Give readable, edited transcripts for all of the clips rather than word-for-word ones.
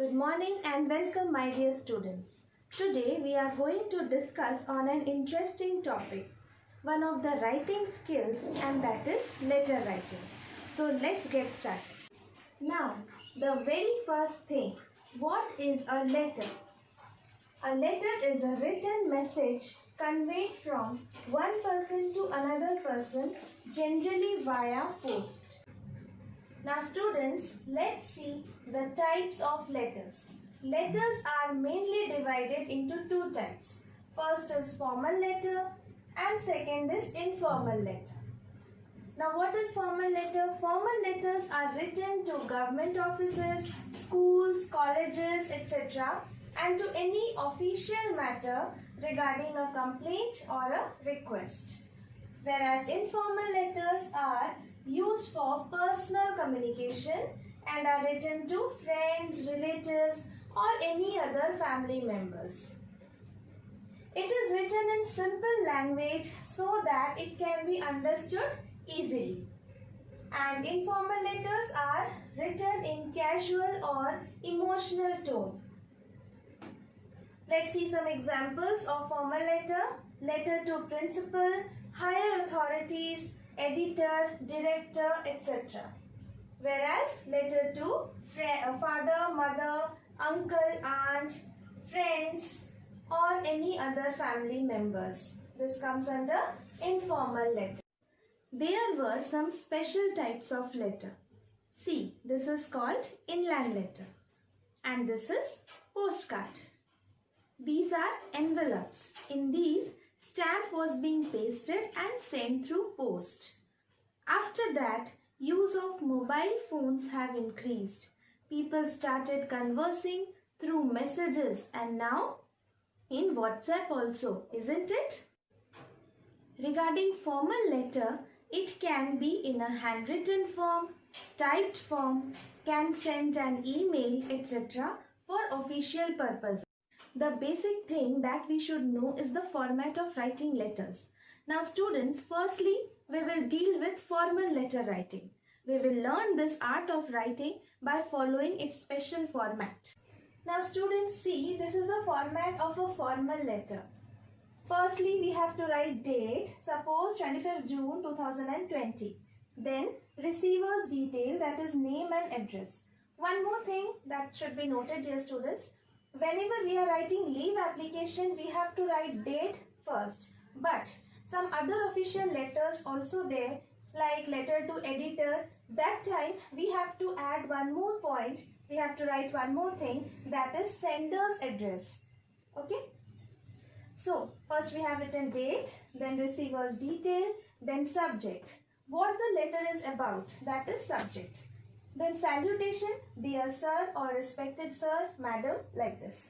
Good morning and welcome my dear students. Today we are going to discuss on an interesting topic, one of the writing skills, and that is letter writing. So let's get started. Now the very first thing, what is a letter? A letter is a written message conveyed from one person to another person, generally via post. Now students, let's see the types of letters. Letters are mainly divided into two types. First is formal letter and second is informal letter. Now what is formal letter? Formal letters are written to government offices, schools, colleges, etc. and to any official matter regarding a complaint or a request. Whereas informal letters are used for personal communication and are written to friends, relatives or any other family members. It is written in simple language so that it can be understood easily. And informal letters are written in casual or emotional tone. Let's see some examples of formal letter. Letter to principal, higher authorities, editor, director, etc. Whereas letter to father, mother, uncle, aunt, friends or any other family members. This comes under informal letter. There were some special types of letter. See, this is called inland letter and this is postcard. These are envelopes. In these, stamp was being pasted and sent through post. After that, use of mobile phones have increased. People started conversing through messages and now in WhatsApp also, isn't it? Regarding formal letter, it can be in a handwritten form, typed form, can send an email, etc. for official purposes. The basic thing that we should know is the format of writing letters. Now students, firstly, we will deal with formal letter writing. We will learn this art of writing by following its special format. Now students, see, this is the format of a formal letter. Firstly, we have to write date, suppose 25th June 2020. Then receiver's detail, that is name and address. One more thing that should be noted, dear students. Whenever we are writing leave application, we have to write date first. But some other official letters also there, like letter to editor, that time we have to add one more point. We have to write one more thing, that is sender's address. Okay. So first we have written date, then receiver's detail, then subject. What the letter is about, that is subject. Then salutation, dear sir or respected sir, madam, like this.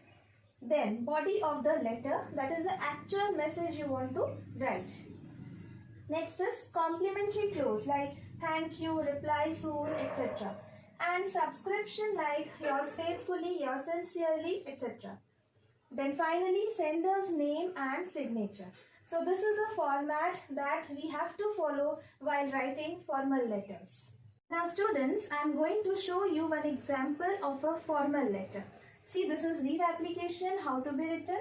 Then body of the letter, that is the actual message you want to write. Next is complimentary clause like thank you, reply soon, etc. And subscription like yours faithfully, yours sincerely, etc. Then finally sender's name and signature. So this is the format that we have to follow while writing formal letters. Now students, I am going to show you one example of a formal letter. See, this is leave application, how to be written.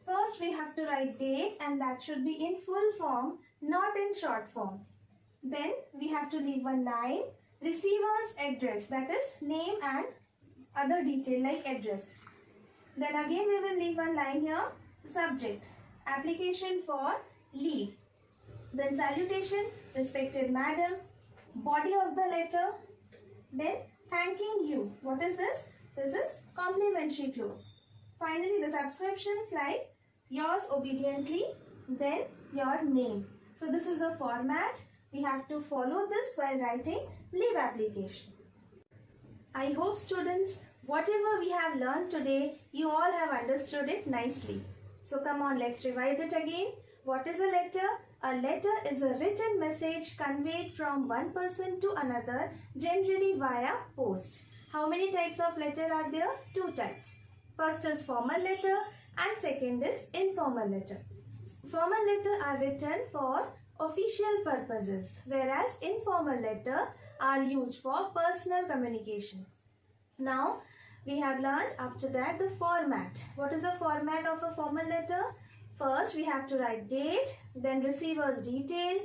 First we have to write date and that should be in full form, not in short form. Then we have to leave one line, receiver's address, that is name and other detail like address. Then again we will leave one line here, subject, application for leave. Then salutation, respected madam, body of the letter, then thanking you. What is this? This is complimentary clause. Finally, the subscriptions like yours obediently, then your name. So this is the format. We have to follow this while writing leave application. I hope students, whatever we have learned today, you all have understood it nicely. So come on, let's revise it again. What is a letter? A letter is a written message conveyed from one person to another, generally via post. How many types of letter are there? Two types. First is formal letter and second is informal letter. Formal letter are written for official purposes, whereas informal letter are used for personal communication. Now, We have learned after that the format. What is the format of a formal letter? First, we have to write date, then receiver's detail,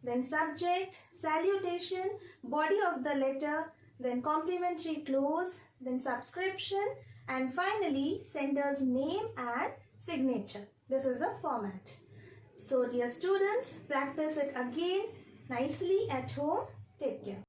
then subject, salutation, body of the letter, then complimentary close, then subscription, and finally sender's name and signature. This is the format. So dear students, practice it again nicely at home. Take care.